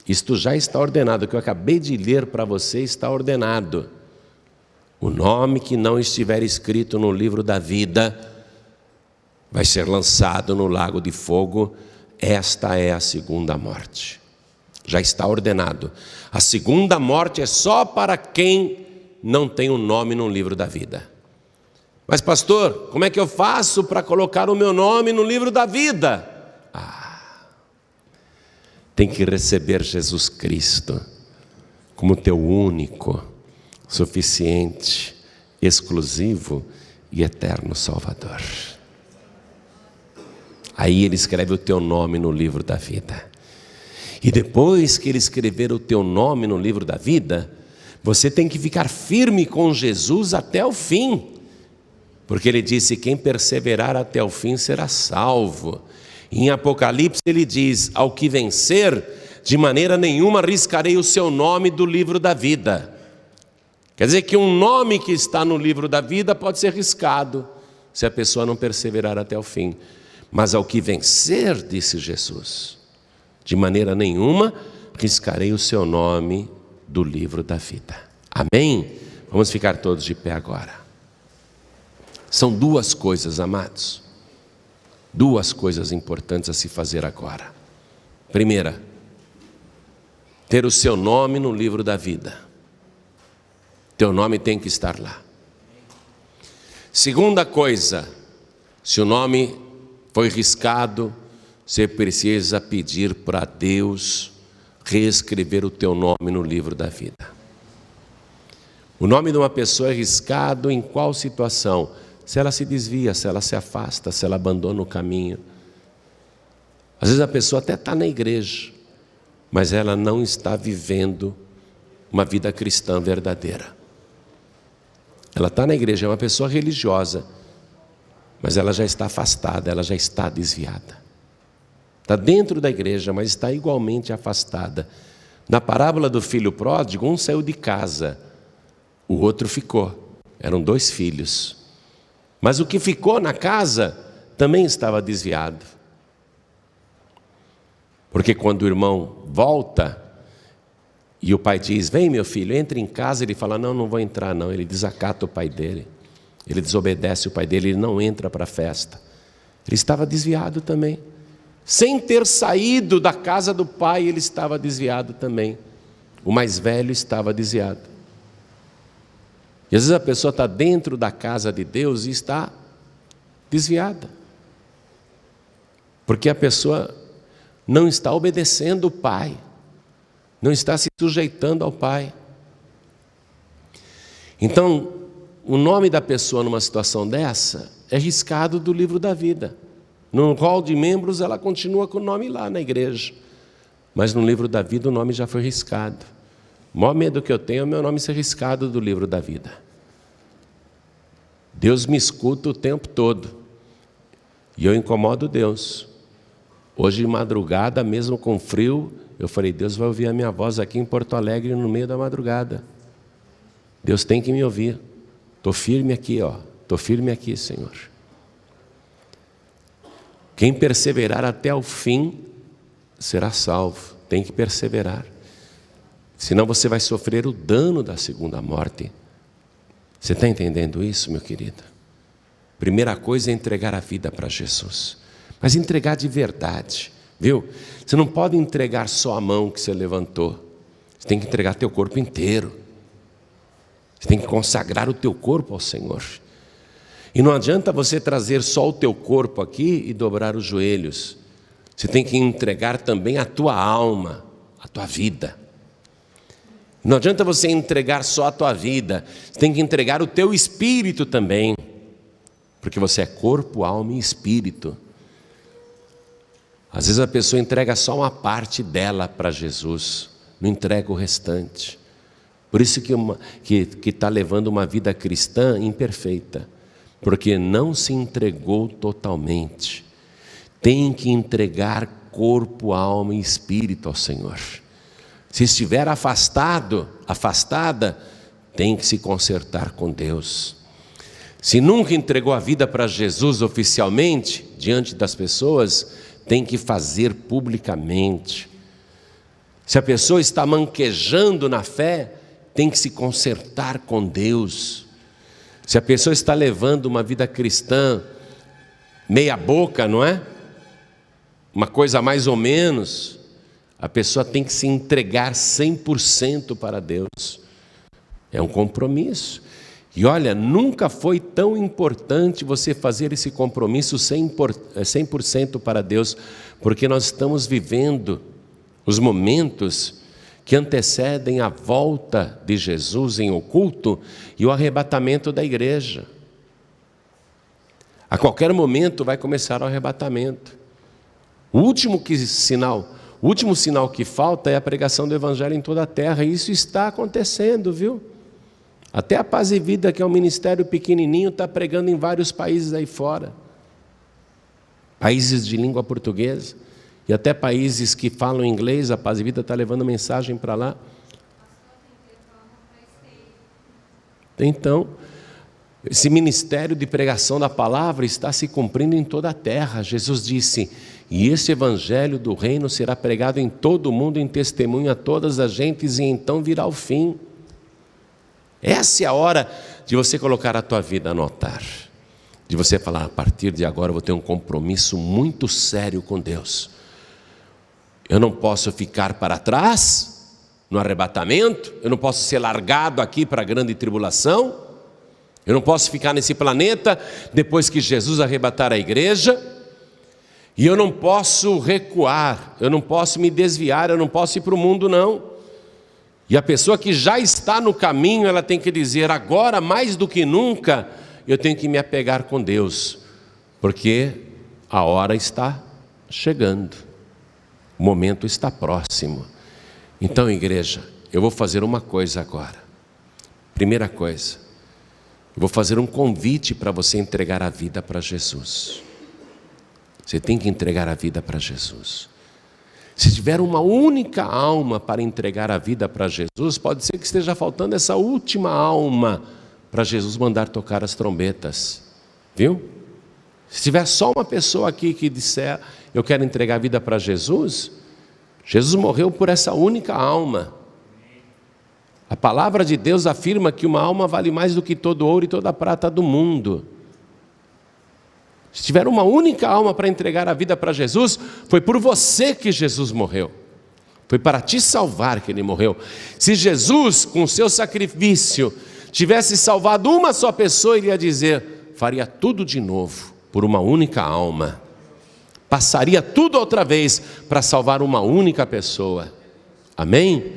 Isto já está ordenado, o que eu acabei de ler para você está ordenado. O nome que não estiver escrito no livro da vida vai ser lançado no lago de fogo. Esta é a segunda morte. Já está ordenado. A segunda morte é só para quem não tem um nome no livro da vida. Mas pastor, como é que eu faço para colocar o meu nome no livro da vida? Tem que receber Jesus Cristo como teu único, suficiente, exclusivo e eterno Salvador. Aí Ele escreve o teu nome no livro da vida. E depois que Ele escrever o teu nome no livro da vida, você tem que ficar firme com Jesus até o fim. Porque Ele disse, quem perseverar até o fim será salvo. Em Apocalipse Ele diz, ao que vencer, de maneira nenhuma riscarei o seu nome do livro da vida. Quer dizer que um nome que está no livro da vida pode ser riscado, se a pessoa não perseverar até o fim. Mas ao que vencer, disse Jesus, de maneira nenhuma riscarei o seu nome do livro da vida. Amém? Vamos ficar todos de pé agora. São duas coisas, amados. Duas coisas importantes a se fazer agora. Primeira, ter o seu nome no livro da vida. Teu nome tem que estar lá. Segunda coisa, se o nome foi riscado, você precisa pedir para Deus reescrever o teu nome no livro da vida. O nome de uma pessoa é riscado em qual situação? Se ela se desvia, se ela se afasta, se ela abandona o caminho. Às vezes a pessoa até está na igreja, mas ela não está vivendo uma vida cristã verdadeira. Ela está na igreja, é uma pessoa religiosa, mas ela já está afastada, ela já está desviada. Está dentro da igreja, mas está igualmente afastada. Na parábola do filho pródigo, um saiu de casa, o outro ficou. Eram 2 filhos. Mas o que ficou na casa também estava desviado. Porque quando o irmão volta e o pai diz: vem meu filho, entre em casa, ele fala: não, não vou entrar não. Ele desacata o pai dele, ele desobedece o pai dele, ele não entra para a festa. Ele estava desviado também. Sem ter saído da casa do pai, ele estava desviado também. O mais velho estava desviado. E às vezes a pessoa está dentro da casa de Deus e está desviada. Porque a pessoa não está obedecendo o pai, não está se sujeitando ao pai. Então, o nome da pessoa numa situação dessa é riscado do livro da vida. No hall de membros ela continua com o nome lá na igreja, mas no livro da vida o nome já foi riscado. O maior medo que eu tenho é o meu nome ser riscado do livro da vida. Deus me escuta o tempo todo e eu incomodo Deus. Hoje de madrugada, mesmo com frio, eu falei: Deus vai ouvir a minha voz aqui em Porto Alegre no meio da madrugada. Deus tem que me ouvir. Estou firme aqui, estou firme aqui, Senhor. Quem perseverar até o fim será salvo. Tem que perseverar. Senão você vai sofrer o dano da segunda morte. Você está entendendo isso, meu querido? Primeira coisa é entregar a vida para Jesus. Mas entregar de verdade, viu? Você não pode entregar só a mão que você levantou. Você tem que entregar teu corpo inteiro. Você tem que consagrar o teu corpo ao Senhor. E não adianta você trazer só o teu corpo aqui e dobrar os joelhos. Você tem que entregar também a tua alma, a tua vida. Não adianta você entregar só a tua vida, você tem que entregar o teu espírito também, porque você é corpo, alma e espírito. Às vezes a pessoa entrega só uma parte dela para Jesus, não entrega o restante. Por isso que está levando uma vida cristã imperfeita, porque não se entregou totalmente. Tem que entregar corpo, alma e espírito ao Senhor. Se estiver afastada, tem que se consertar com Deus. Se nunca entregou a vida para Jesus oficialmente, diante das pessoas, tem que fazer publicamente. Se a pessoa está manquejando na fé, tem que se consertar com Deus. Se a pessoa está levando uma vida cristã meia boca, não é? Uma coisa mais ou menos, a pessoa tem que se entregar 100% para Deus. É um compromisso. E olha, nunca foi tão importante você fazer esse compromisso 100% para Deus, porque nós estamos vivendo os momentos que antecedem a volta de Jesus em oculto e o arrebatamento da igreja. A qualquer momento vai começar o arrebatamento. O último sinal que falta é a pregação do evangelho em toda a terra, e isso está acontecendo, viu? Até a Paz e Vida, que é um ministério pequenininho, está pregando em vários países aí fora. Países de língua portuguesa. E até países que falam inglês, a Paz e Vida está levando mensagem para lá. Então, esse ministério de pregação da palavra está se cumprindo em toda a terra. Jesus disse: e esse evangelho do reino será pregado em todo o mundo em testemunho a todas as gentes, e então virá o fim. Essa é a hora de você colocar a tua vida no altar. De você falar: a partir de agora eu vou ter um compromisso muito sério com Deus. Eu não posso ficar para trás no arrebatamento, eu não posso ser largado aqui para a grande tribulação, eu não posso ficar nesse planeta depois que Jesus arrebatar a igreja. E eu não posso recuar, eu não posso me desviar, eu não posso ir para o mundo, não. E a pessoa que já está no caminho, ela tem que dizer: agora mais do que nunca, eu tenho que me apegar com Deus, porque a hora está chegando, o momento está próximo. Então, igreja, eu vou fazer uma coisa agora. Primeira coisa, eu vou fazer um convite para você entregar a vida para Jesus. Você tem que entregar a vida para Jesus. Se tiver uma única alma para entregar a vida para Jesus, pode ser que esteja faltando essa última alma para Jesus mandar tocar as trombetas. Viu? Se tiver só uma pessoa aqui que disser: eu quero entregar a vida para Jesus, Jesus morreu por essa única alma. A palavra de Deus afirma que uma alma vale mais do que todo ouro e toda a prata do mundo. Se tiver uma única alma para entregar a vida para Jesus, foi por você que Jesus morreu. Foi para te salvar que Ele morreu. Se Jesus, com o seu sacrifício, tivesse salvado uma só pessoa, Ele ia dizer: faria tudo de novo por uma única alma. Passaria tudo outra vez para salvar uma única pessoa. Amém?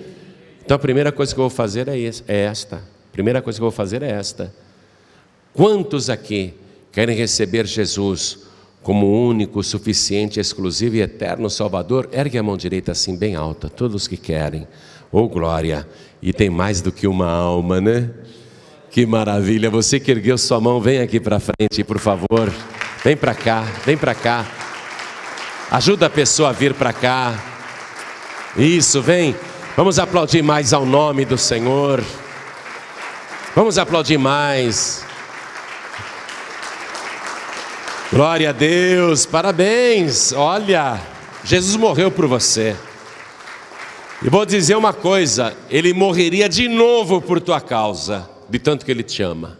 Então a primeira coisa que eu vou fazer é esta. Primeira coisa que eu vou fazer é esta. Quantos aqui querem receber Jesus como único, suficiente, exclusivo e eterno Salvador? Ergue a mão direita assim bem alta, todos que querem. Oh glória! E tem mais do que uma alma, né? Que maravilha! Você que ergueu sua mão, vem aqui para frente, por favor. Vem para cá, vem para cá. Ajuda a pessoa a vir para cá. Isso, vem. Vamos aplaudir mais ao nome do Senhor. Vamos aplaudir mais. Glória a Deus, parabéns. Olha, Jesus morreu por você. E vou dizer uma coisa: Ele morreria de novo por tua causa, de tanto que Ele te ama.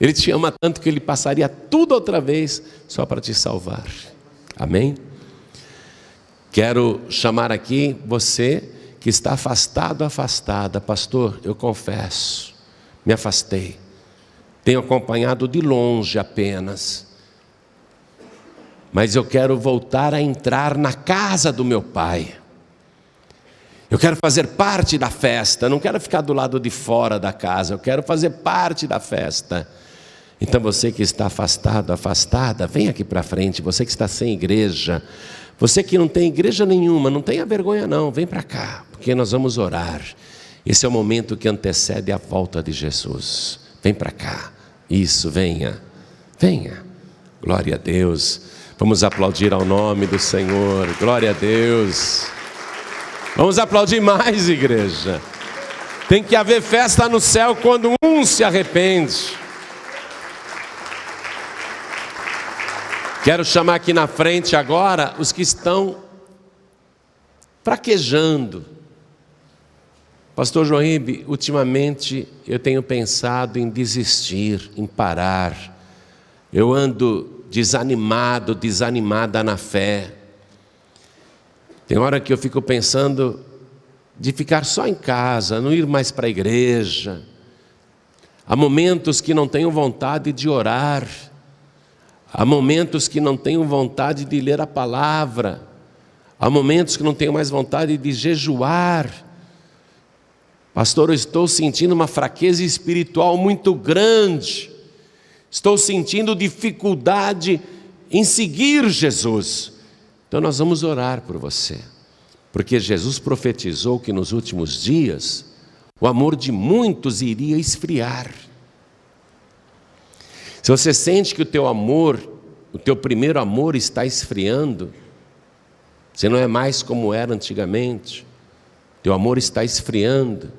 Ele te ama tanto que Ele passaria tudo outra vez só para te salvar. Amém? Quero chamar aqui você que está afastado, afastada. Pastor, eu confesso, me afastei. Tenho acompanhado de longe apenas. Mas eu quero voltar a entrar na casa do meu Pai. Eu quero fazer parte da festa. Não quero ficar do lado de fora da casa. Eu quero fazer parte da festa. Então você que está afastado, afastada, vem aqui para frente. Você que está sem igreja, você que não tem igreja nenhuma, não tenha vergonha não, vem para cá, porque nós vamos orar. Esse é o momento que antecede a volta de Jesus. Vem para cá. Isso, venha, venha. Glória a Deus. Vamos aplaudir ao nome do Senhor. Glória a Deus. Vamos aplaudir mais, igreja. Tem que haver festa no céu quando um se arrepende. Quero chamar aqui na frente agora os que estão fraquejando. Pastor Joaíbe, ultimamente eu tenho pensado em desistir, em parar. Eu ando desanimado, desanimada na fé. Tem hora que eu fico pensando de ficar só em casa, não ir mais para a igreja. Há momentos que não tenho vontade de orar. Há momentos que não tenho vontade de ler a palavra. Há momentos que não tenho mais vontade de jejuar. Pastor, eu estou sentindo uma fraqueza espiritual muito grande. Estou sentindo dificuldade em seguir Jesus. Então nós vamos orar por você. Porque Jesus profetizou que nos últimos dias o amor de muitos iria esfriar. Se você sente que o teu amor, o teu primeiro amor está esfriando, você não é mais como era antigamente, teu amor está esfriando,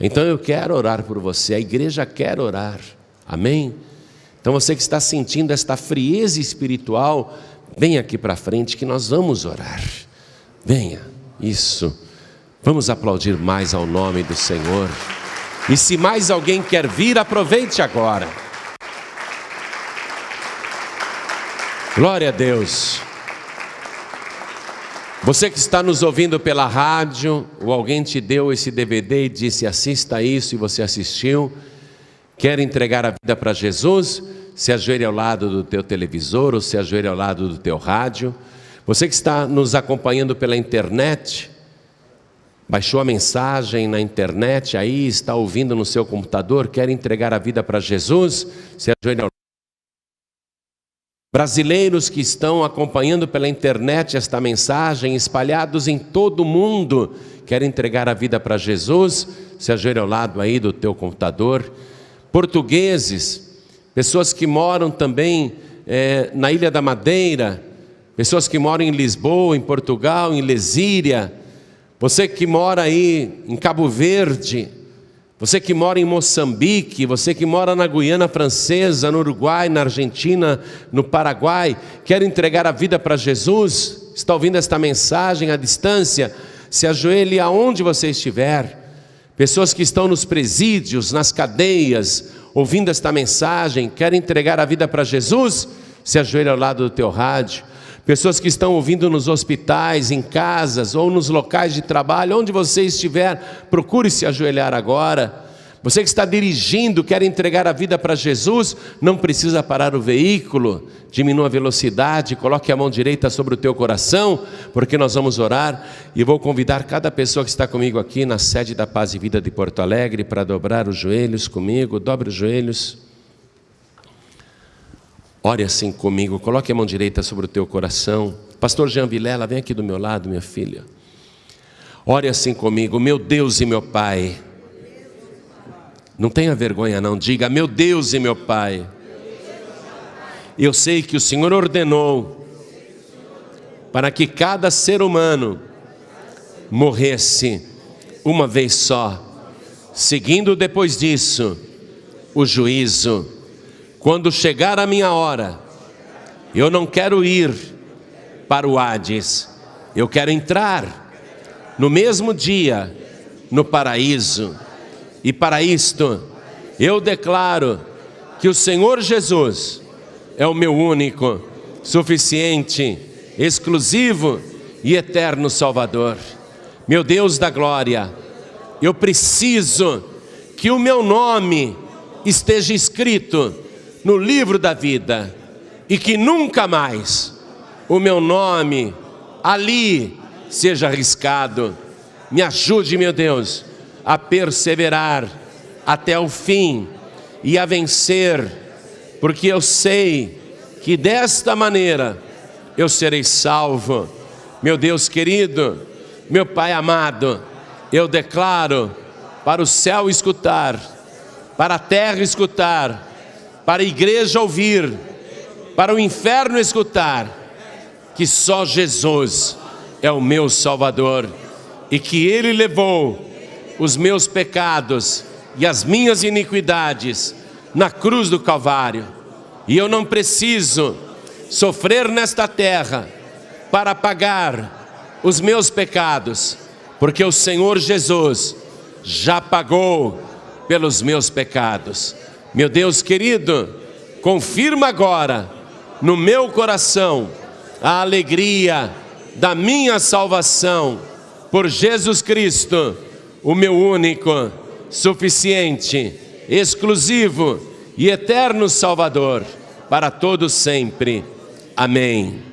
então eu quero orar por você, a igreja quer orar, amém? Então você que está sentindo esta frieza espiritual, venha aqui para frente que nós vamos orar, venha, isso, vamos aplaudir mais ao nome do Senhor, e se mais alguém quer vir, aproveite agora. Glória a Deus. Você que está nos ouvindo pela rádio, ou alguém te deu esse DVD e disse assista isso e você assistiu, Quer entregar a vida para Jesus? Se ajoelhe ao lado do teu televisor ou se ajoelhe ao lado do teu rádio. Você que está nos acompanhando pela internet, baixou a mensagem na internet, aí está ouvindo no seu computador, quer entregar a vida para Jesus? Se ajoelhe ao lado. Brasileiros que estão acompanhando pela internet esta mensagem, espalhados em todo o mundo, quer entregar a vida para Jesus? Se ajoelhe ao lado aí do teu computador. Portugueses, pessoas que moram também na Ilha da Madeira, pessoas que moram em Lisboa, em Portugal, em Lesíria, você que mora aí em Cabo Verde, você que mora em Moçambique, você que mora na Guiana Francesa, no Uruguai, na Argentina, no Paraguai, quer entregar a vida para Jesus? Está ouvindo esta mensagem à distância? Se ajoelhe aonde você estiver. Pessoas que estão nos presídios, nas cadeias, ouvindo esta mensagem, quer entregar a vida para Jesus? Se ajoelhe ao lado do teu rádio. Pessoas que estão ouvindo nos hospitais, em casas ou nos locais de trabalho, onde você estiver, procure se ajoelhar agora. Você que está dirigindo, quer entregar a vida para Jesus, não precisa parar o veículo, diminua a velocidade, coloque a mão direita sobre o teu coração, porque nós vamos orar e vou convidar cada pessoa que está comigo aqui na sede da Paz e Vida de Porto Alegre para dobrar os joelhos comigo. Dobre os joelhos. Ore assim comigo, coloque a mão direita sobre o teu coração. Pastor Jean Vilela, vem aqui do meu lado, minha filha. Ore assim comigo, meu Deus e meu Pai. Não tenha vergonha não, diga, meu Deus e meu Pai. Eu sei que o Senhor ordenou para que cada ser humano morresse uma vez só, seguindo depois disso o juízo. Quando chegar a minha hora, eu não quero ir para o Hades, eu quero entrar no mesmo dia no paraíso. E para isto, eu declaro que o Senhor Jesus é o meu único, suficiente, exclusivo e eterno Salvador. Meu Deus da glória, eu preciso que o meu nome esteja escrito no livro da vida e que nunca mais o meu nome ali seja arriscado. Me ajude, meu Deus, a perseverar até o fim e a vencer, porque eu sei que desta maneira eu serei salvo. Meu Deus querido, meu Pai amado, eu declaro para o céu escutar, para a terra escutar, para a igreja ouvir, para o inferno escutar, que só Jesus é o meu Salvador e que Ele levou os meus pecados e as minhas iniquidades na cruz do Calvário, e eu não preciso sofrer nesta terra para pagar os meus pecados, porque o Senhor Jesus já pagou pelos meus pecados. Meu Deus querido, confirma agora no meu coração a alegria da minha salvação por Jesus Cristo, o meu único, suficiente, exclusivo e eterno Salvador, para todos sempre. Amém.